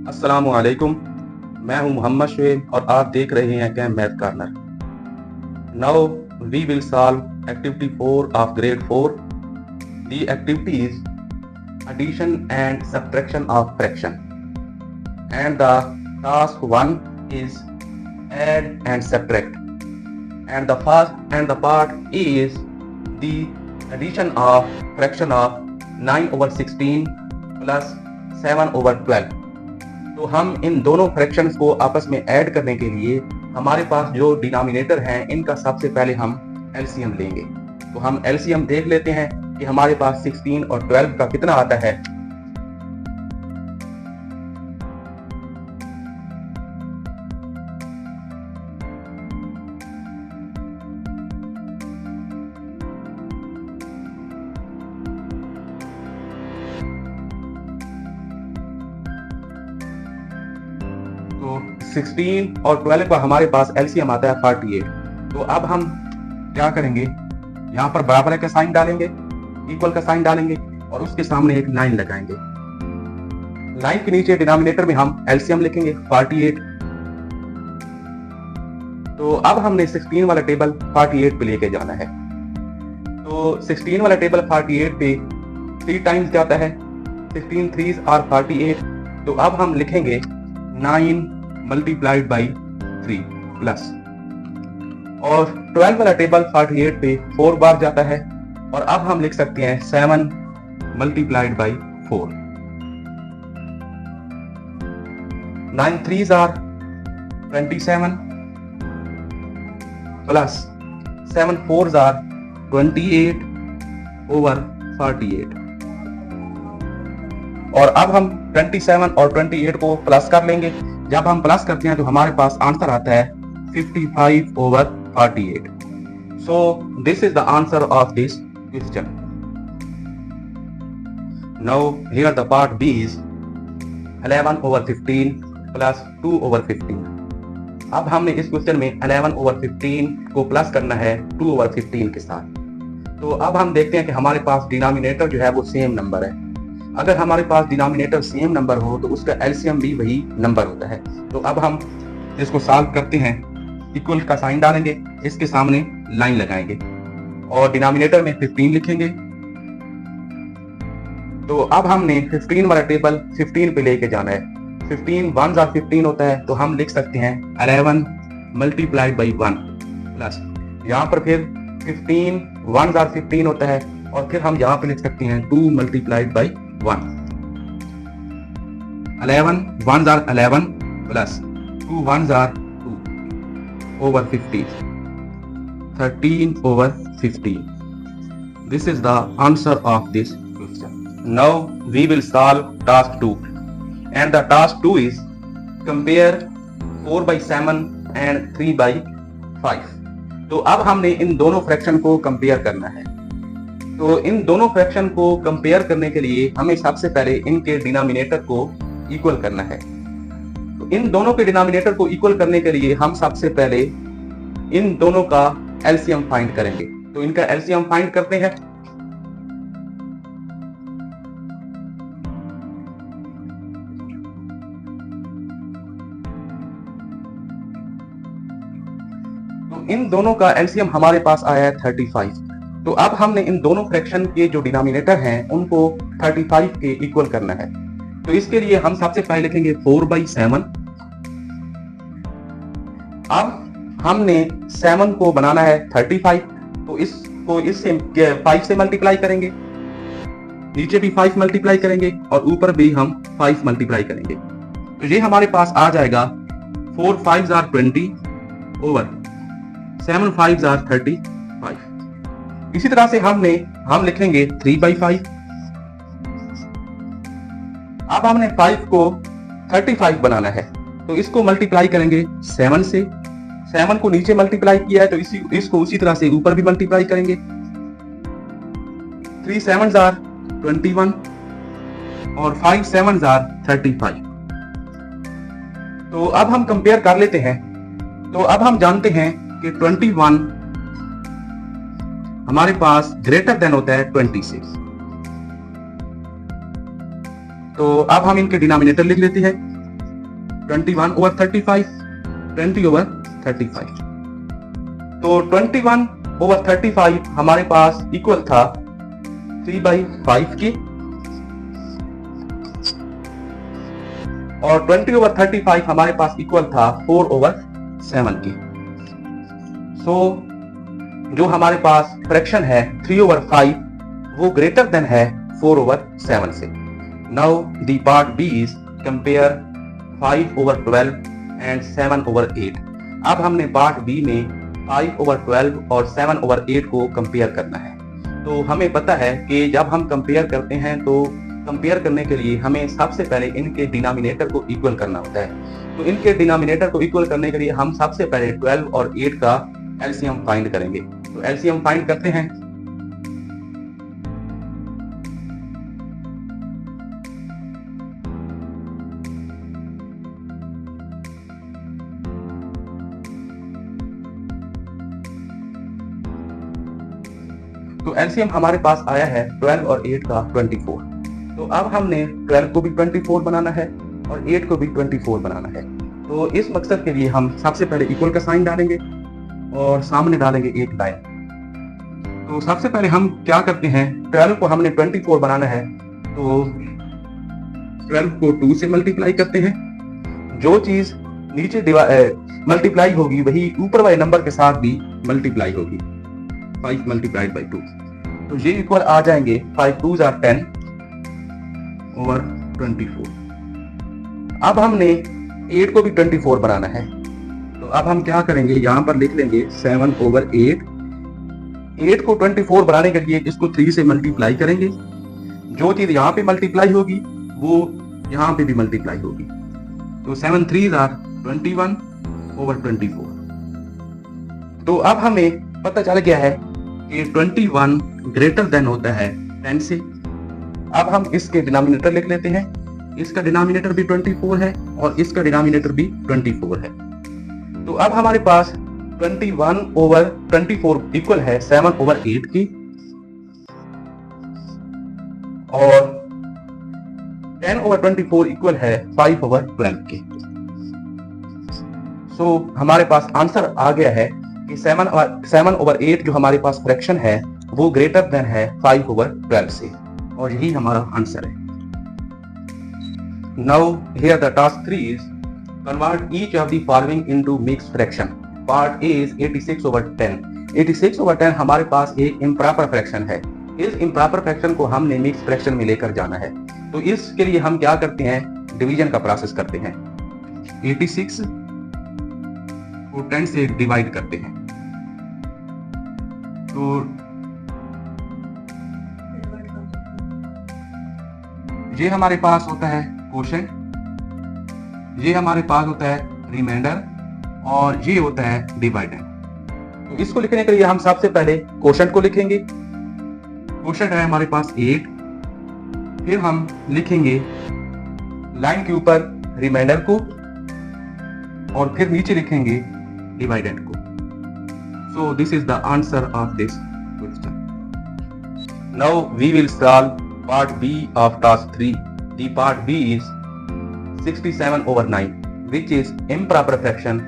अस्सलामुअलैकुम। मैं हूं मोहम्मद शुएब और आप देख रहे हैं Cam Math Corner. Now we will solve activity 4 of grade 4। द एक्टिविटी इज addition and subtraction of fraction, and the task 1 is add and subtract, and the part is the addition of fraction of 9/16 plus 7/12। तो हम इन दोनों fractions को आपस में add करने के लिए हमारे पास जो डिनोमिनेटर हैं इनका सबसे पहले हम एलसीएम लेंगे। तो हम एलसीएम देख लेते हैं कि हमारे पास 16 और 12 का कितना आता है। तो 16 और 12 का हमारे पास एलसीएम आता है 48। तो अब हम क्या करेंगे, यहाँ पर बराबर का साइन डालेंगे, इक्वल का साइन डालेंगे और उसके सामने एक लाइन लगाएंगे। लाइन के नीचे डिनोमिनेटर में हम एलसीएम लिखेंगे 48। तो अब हमने 16 वाला टेबल 48 पे लेके जाना है। तो 16 वाला टेबल 48 पे 3 टाइम्स जाता है, 16 3s आर 48। तो अब हम लिखेंगे 9 मल्टीप्लाइड बाई 3 प्लस, और 12 वाला टेबल 48 पे 4 बार जाता है और अब हम लिख सकते हैं 7 multiplied by 4। 9 3s are 27 plus 7 4s are 28 over 48। और अब हम 27 और 28 को प्लस कर लेंगे। जब हम प्लस करते हैं तो हमारे पास आंसर आता है 55 over 48। So this is the answer of this question. Now here the part B is 11 over 15 plus 2 over 15। अब हमने इस क्वेश्चन में 11 over 15 को प्लस करना है 2 over 15 के साथ। तो अब हम देखते हैं कि हमारे पास डिनोमिनेटर जो है वो सेम नंबर है। अगर हमारे पास डिनोमिनेटर सेम नंबर हो तो उसका एलसीएम भी वही नंबर होता है। तो अब हम इसको सॉल्व करते हैं। इक्वल का साइन डालेंगे, इसके सामने लाइन लगाएंगे और डिनोमिनेटर में 15 लिखेंगे। तो अब हमने 15 वाला टेबल 15 पे लेके जाना है। 15 1s आर 15 होता है, तो हम लिख सकते हैं 11 मल्टीप्लाइड बाई 1 प्लस, यहाँ पर फिर 15 1s आर 15 होता है और फिर हम यहाँ पे लिख सकते हैं 2 multiplied by 1। 11 1s are 11 plus 2 1s are 2 over 50, 13 over 50. This is the answer of this question. Now we will solve task 2, and the task 2 is compare 4 by 7 and 3 by 5. तो अब हमने इन दोनों फ्रैक्शन को कंपेयर करना है। तो इन दोनों fraction को कंपेयर करने के लिए हमें सबसे पहले इनके डिनोमिनेटर को इक्वल करना है। तो इन दोनों के डिनोमिनेटर को इक्वल करने के लिए हम सबसे पहले इन दोनों का एलसीएम फाइंड करेंगे। तो इनका एलसीएम फाइंड करते हैं। तो इन दोनों का एलसीएम हमारे पास आया है 35। तो अब हमने इन दोनों फ्रैक्शन के जो डिनोमिनेटर हैं उनको 35 के इक्वल करना है। तो इसके लिए हम सबसे पहले लिखेंगे 4 by 7। अब हमने 7 को बनाना है 35, तो इसको इससे 5 से मल्टीप्लाई करेंगे, नीचे भी 5 मल्टीप्लाई करेंगे और ऊपर भी हम 5 मल्टीप्लाई करेंगे। तो ये हमारे पास आ जाएगा 4 5s are 20 over 7 5s are 35। इसी तरह से हम लिखेंगे 3 by 5। अब हमने 5 को 35 बनाना है, तो इसको मल्टीप्लाई करेंगे 7 से। 7 को नीचे मल्टीप्लाई किया है तो इसको उसी तरह से ऊपर भी मल्टीप्लाई करेंगे। 3 7s आर 21 और 5 7s आर 35। तो अब हम कंपेयर कर लेते हैं। तो अब हम जानते हैं कि 21 हमारे पास ग्रेटर देन होता है 26। तो अब हम इनके डिनोमिनेटर लिख लेते हैं। 21 ओवर 35, 20 ओवर 35। तो 21 ओवर 35 हमारे पास इक्वल था 3/5 की, और 20 ओवर 35 हमारे पास इक्वल था 4 ओवर 7 की। सो जो हमारे पास फ्रैक्शन है 3 ओवर 5 वो ग्रेटर देन है 4 ओवर 7 से। Now the part B is compare 5 over 12 and 7 over 8। अब हमने पार्ट बी में 5 ओवर 12 और 7 ओवर 8 को कंपेयर करना है। तो हमें पता है कि जब हम कंपेयर करते हैं तो कंपेयर करने के लिए हमें सबसे पहले इनके डिनोमिनेटर को इक्वल करना होता है। तो इनके डिनोमिनेटर को इक्वल करने के लिए हम सबसे पहले 12 और 8 का एलसीएम फाइंड करेंगे। तो एलसीएम फाइंड करते हैं। तो एलसीएम हमारे पास आया है 12 और 8 का 24। तो अब हमने 12 को भी 24 बनाना है और 8 को भी 24 बनाना है। तो इस मकसद के लिए हम सबसे पहले इक्वल का साइन डालेंगे और सामने डालेंगे एक लाइन। तो सबसे पहले हम क्या करते हैं, 12 को हमने 24 बनाना है तो 12 को 2 से मल्टीप्लाई करते हैं। जो चीज नीचे मल्टीप्लाई होगी वही ऊपर वाले नंबर के साथ भी मल्टीप्लाई होगी। 5 मल्टीप्लाइड बाई 2, तो ये इक्वल आ जाएंगे 5 2s are 10 ओवर 24। अब हमने 8 को भी 24 बनाना है। तो अब हम क्या करेंगे, यहां पर लिख लेंगे 7 ओवर 8। 8 को 24 बनाने के लिए इसको 3 से मल्टीप्लाई करेंगे। जो चीज यहाँ पे मल्टीप्लाई होगी वो यहाँ पे भी मल्टीप्लाई होगी। तो 7 3s are 21 ओवर 24। तो अब हमें पता चल गया है कि 21 ग्रेटर देन होता है 10 से। अब हम इसके डिनोमिनेटर लिख लेते हैं। इसका डिनोमिनेटर भी 24 है और इसका डिनोमिनेटर भी 24 है। तो अब हमारे पास 21 ओवर 24 इक्वल है 7 ओवर 8 की, और 10 ओवर 24 इक्वल है 5 ओवर 12 की। सो हमारे पास आंसर आ गया है कि 7 ओवर 8 जो हमारे पास फ्रैक्शन है वो ग्रेटर देन है 5 ओवर 12 से, और यही हमारा आंसर है। Now here the task 3 is convert each of the following into mixed fraction. Part A is 86 over 10. 86 over 10 हमारे पास एक इम्प्रॉपर फ्रैक्शन है। इस इम्प्रॉपर फ्रैक्शन को हमने मिक्स फ्रैक्शन में लेकर जाना है। तो इसके लिए हम क्या करते हैं, डिवीजन का प्रोसेस करते हैं। 86 को 10 से डिवाइड करते हैं। तो ये हमारे पास होता है क्वोशेंट, ये हमारे पास होता है रिमाइंडर, और ये होता है डिवाइडेंड। तो इसको लिखने के लिए हम सबसे पहले क्वोशेंट को लिखेंगे। क्वोशेंट है हमारे पास 8, फिर हम लिखेंगे लाइन के ऊपर रिमाइंडर को, और फिर नीचे लिखेंगे डिवाइडेंड को। So this is the answer of this question. Now we will solve part B of task 3. The part B is 67 over 9, which is improper fraction.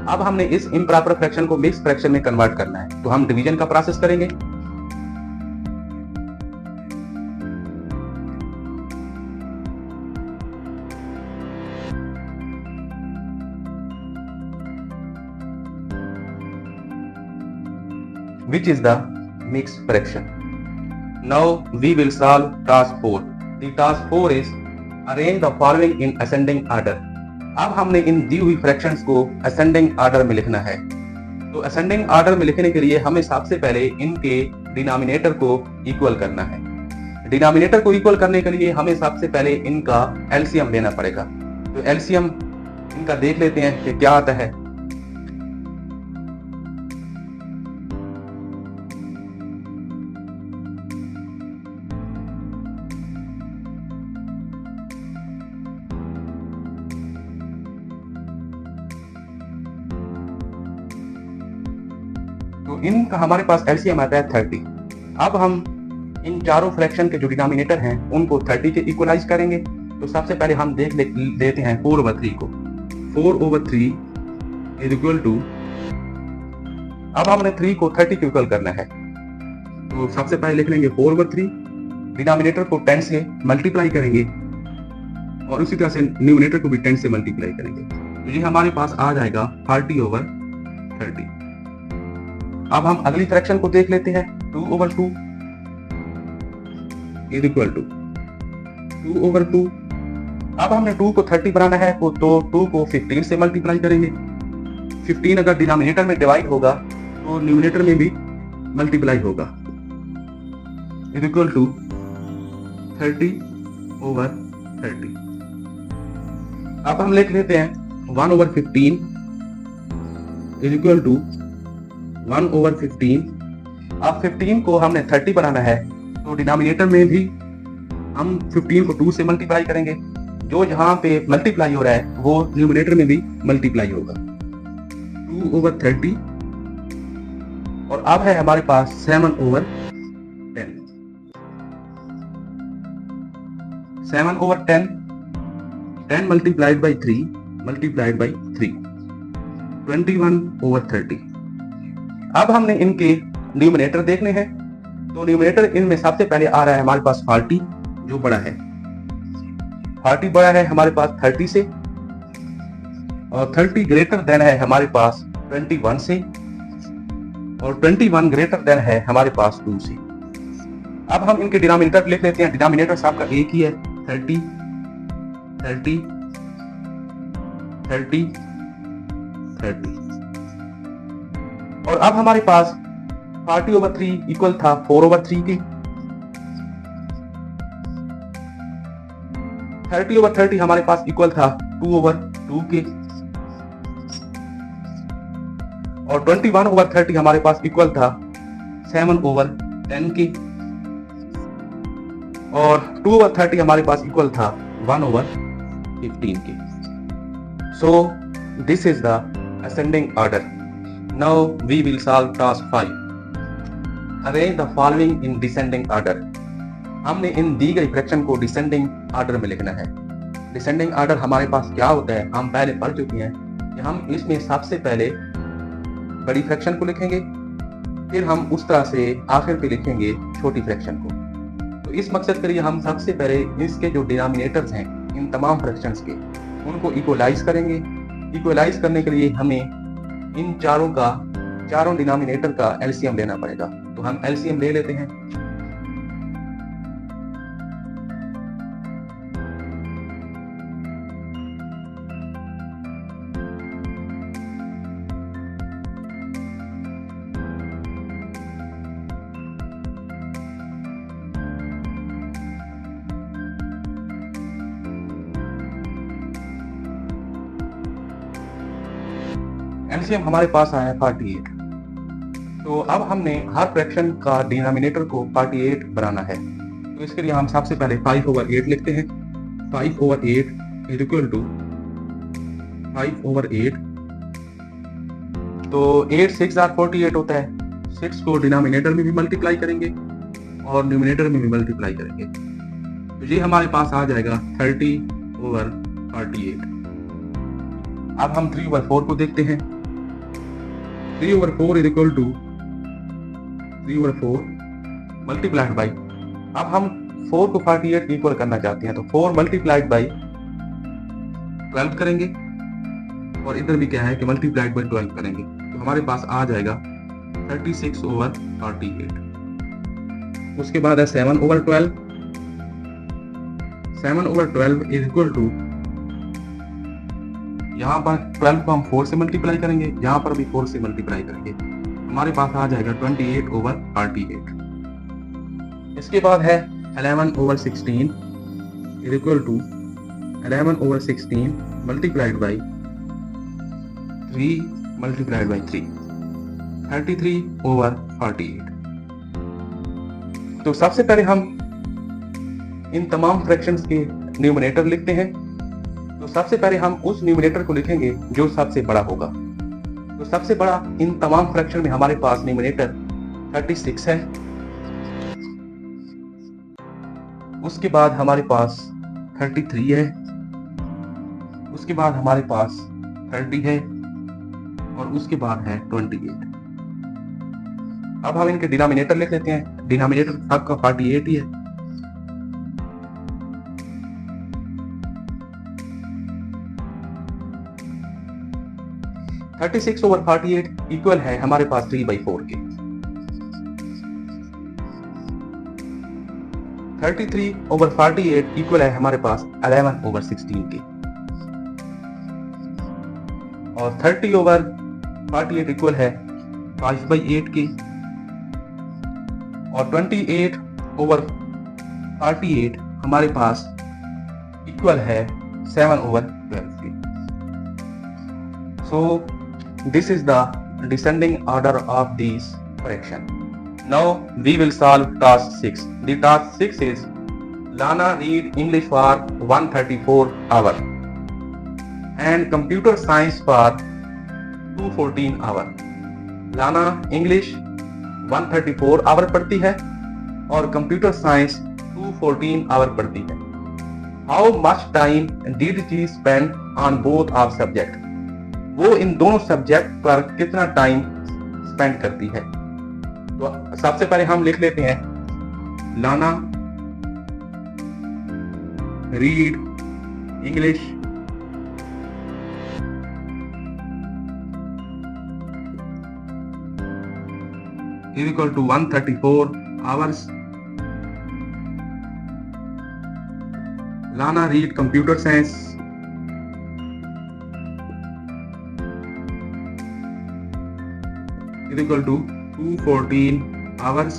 अब हमने इस improper fraction को mixed fraction में कन्वर्ट करना है। तो हम डिवीजन का प्रोसेस करेंगे। Which is the mixed fraction. Now we will solve task 4. The task 4 is arrange the following in ascending order. अब हमने इन दी हुई फ्रैक्शंस को असेंडिंग ऑर्डर में लिखना है। तो असेंडिंग ऑर्डर में लिखने के लिए हमें सबसे पहले इनके डिनोमिनेटर को इक्वल करना है। डिनोमिनेटर को इक्वल करने के लिए हमें सबसे पहले इनका एलसीएम लेना पड़ेगा। तो एलसीएम इनका देख लेते हैं कि क्या आता है। तो इनका हमारे पास एलसीएम आता है 30। अब हम इन चारों फ्रैक्शन के जो डिनोमिनेटर हैं उनको 30 से इक्वलाइज करेंगे। तो सबसे पहले हम देख लेते हैं 4/3 को। 4/3 इज इक्वल टू, अब हमने 3 को 30 के इक्वल करना है, तो सबसे पहले लिख लेंगे 4/3, डिनोमिनेटर को 10 से मल्टीप्लाई करेंगे और उसी तरह से न्यूमरेटर को भी 10 से मल्टीप्लाई करेंगे, तो ये हमारे पास आ जाएगा 40/30। अब हम अगली फ्रैक्शन को देख लेते हैं, 2/2 इज इक्वल टू 2/2। अब हमने 2 को 30 बनाना है, तो 2 को 15 से मल्टीप्लाई करेंगे। 15 अगर डिनोमिनेटर में डिवाइड होगा तो न्यूमरेटर में भी मल्टीप्लाई होगा, इज इक्वल टू 30/30। अब हम लिख लेते हैं 1/15 इज इक्वल टू 1/15। अब 15 को हमने 30 बनाना है, तो डिनोमिनेटर में भी हम 15 को 2 से मल्टीप्लाई करेंगे, जो यहाँ पे मल्टीप्लाई हो रहा है वो न्यूमरेटर में भी मल्टीप्लाई होगा, 2/30। और अब है हमारे पास 7/10। 7/10, 10 मल्टीप्लाइड बाई 3 मल्टीप्लाइड बाई 3, 21/30। अब हमने इनके न्यूमरेटर देखने हैं, तो न्यूमरेटर इनमें सबसे पहले आ रहा है हमारे पास 40, जो बड़ा है। 40 बड़ा है हमारे पास 30 से, और 30 ग्रेटर देन है हमारे पास 21 से, और 21 ग्रेटर देन है हमारे पास 2 से। अब हम इनके डिनोमिनेटर लिख लेते हैं, डिनोमिनेटर सबका एक ही है, 30 30 30 30। और अब हमारे पास 40/3 इक्वल था 4/3 के, 30/30 हमारे पास इक्वल था 2/2 के, और 21/30 हमारे पास इक्वल था 7/10 के, और 2/30 हमारे पास इक्वल था 1/15 के। So this is the ascending order. Now we will solve task 5. Arrange the following in descending order. हमने इन दी गई फ्रैक्शन को डिसेंडिंग ऑर्डर में लिखना है। डिसेंडिंग ऑर्डर हमारे पास क्या होता है हम पहले पढ़ चुके हैं कि हम इसमें सबसे पहले बड़ी फ्रैक्शन को लिखेंगे, फिर हम उस तरह से आखिर पे लिखेंगे छोटी फ्रैक्शन को। तो इस मकसद के लिए हम सबसे पहले इसके जो डिनोमिनेटर्स हैं इन तमाम फ्रैक्शंस के, उनको इक्वलाइज करेंगे। इक्वलाइज करने के लिए हमें इन चारों डिनोमिनेटर का एलसीएम लेना पड़ेगा, तो हम एलसीएम ले लेते हैं। एलसीएम हमारे पास आया 48। तो अब हमने हर फ्रैक्शन का डिनोमिनेटर को 48 बनाना है, तो इसके लिए हम सबसे पहले 5/8 लिखते हैं। 5/8 इज इक्वल टू 5/8। तो 8 6 48 होता है। 6 को डिनोमिनेटर में भी मल्टीप्लाई करेंगे और न्यूमिनेटर में भी मल्टीप्लाई करेंगे, तो ये हमारे पास आ जाएगा 30/48। अब हम 3/4 को देखते हैं। 3/4 is equal to 3/4 multiplied by, अब हम 4 को 48 इक्वल करना चाहते हैं, तो 4 मल्टीप्लाइड बाई 12 करेंगे, और इधर भी क्या है कि मल्टीप्लाइड बाई 12 करेंगे, तो हमारे पास आ जाएगा 36/48। उसके बाद है 7/12। 7/12 इज इक्वल टू, यहाँ पर 12 को हम 4 से मल्टीप्लाई करेंगे, यहाँ पर भी 4 से मल्टीप्लाई करेंगे, हमारे पास आ जाएगा 28/48। इसके बाद है 11/16 is equal to 11/16 multiplied by 3 multiplied by 3, 33/48। तो सबसे पहले हम इन तमाम फ्रैक्शंस के न्यूमरेटर लिखते हैं। तो सबसे पहले हम उस न्यूमरेटर को लिखेंगे जो सबसे बड़ा होगा। तो सबसे बड़ा इन तमाम फ्रैक्शन में हमारे पास न्यूमरेटर 36 है। उसके बाद हमारे पास 33 है। उसके बाद हमारे पास 30 है और उसके बाद है 28। अब हम इनके डिनोमिनेटर लिख लेते हैं। डिनोमिनेटर सबका 48 ही है। थर्टी 36/48 इक्वल है हमारे पास 3/4 के। 33/48 इक्वल है हमारे पास 11/16 के। और 30/48 इक्वल है 5/8 के। और 28/48 हमारे पास इक्वल है 7/12 के। So this is the descending order of these fraction. Now we will solve task 6. The task 6 is Lana read English for 134 hour and computer science for 214 hour. Lana English 134 our पढ़ती है और computer science 214 our पढ़ती है। How much time did she spend on both of subject? वो इन दोनों subject पर कितना time spend करती है। तो सबसे पहले हम लिख लेते हैं लाना read English is equal to 134 hours. Lana read computer science is equal to 214 hours.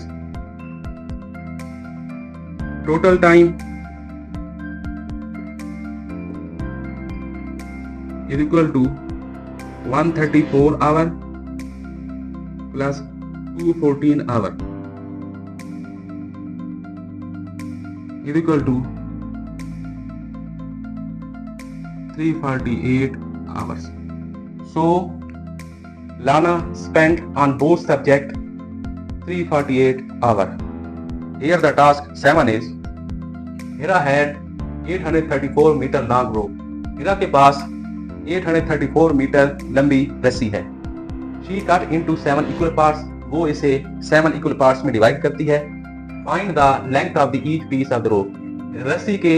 Total time is equal to 134 hour plus 214 hour is equal to 348 hours. So Lana spent on both subject 348 hour. Here the task 7 is Hira had 834 meter long rope. Hira के पास 834 metre लंबी रस्सी है। She cut into 7 equal parts. वो इसे 7 equal parts में divide करती है। Find the length of the each piece of the rope. रस्सी के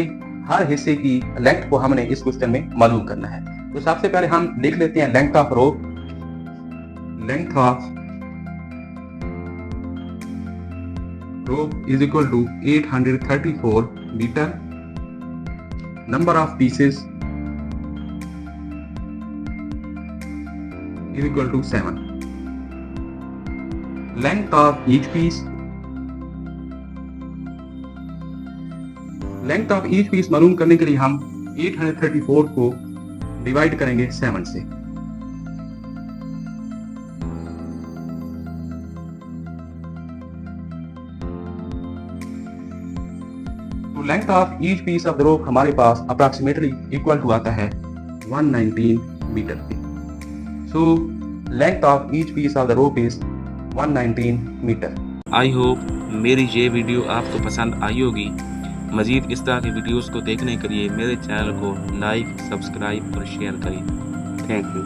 हर हिस्से की लेंथ को हमने इस क्वेश्चन में मालूम करना है। तो सबसे पहले हम लिख लेते हैं length of rope. Length of rope is equal to 834 metre. Number of pieces is equal to 7। Length of each piece. Length of each piece मालूम करने के लिए हम 834 को डिवाइड करेंगे 7 से। तो length of each piece of the rope हमारे पास अप्रॉक्सीमेटली इक्वल टू आता है 119 मीटर के। So length of each piece of the rope is 119 metre. I hope मेरी ये वीडियो आपको पसंद आई होगी। मज़ीद इस तरह की वीडियोस को देखने के लिए मेरे चैनल को लाइक, सब्सक्राइब और शेयर करें। Thank you.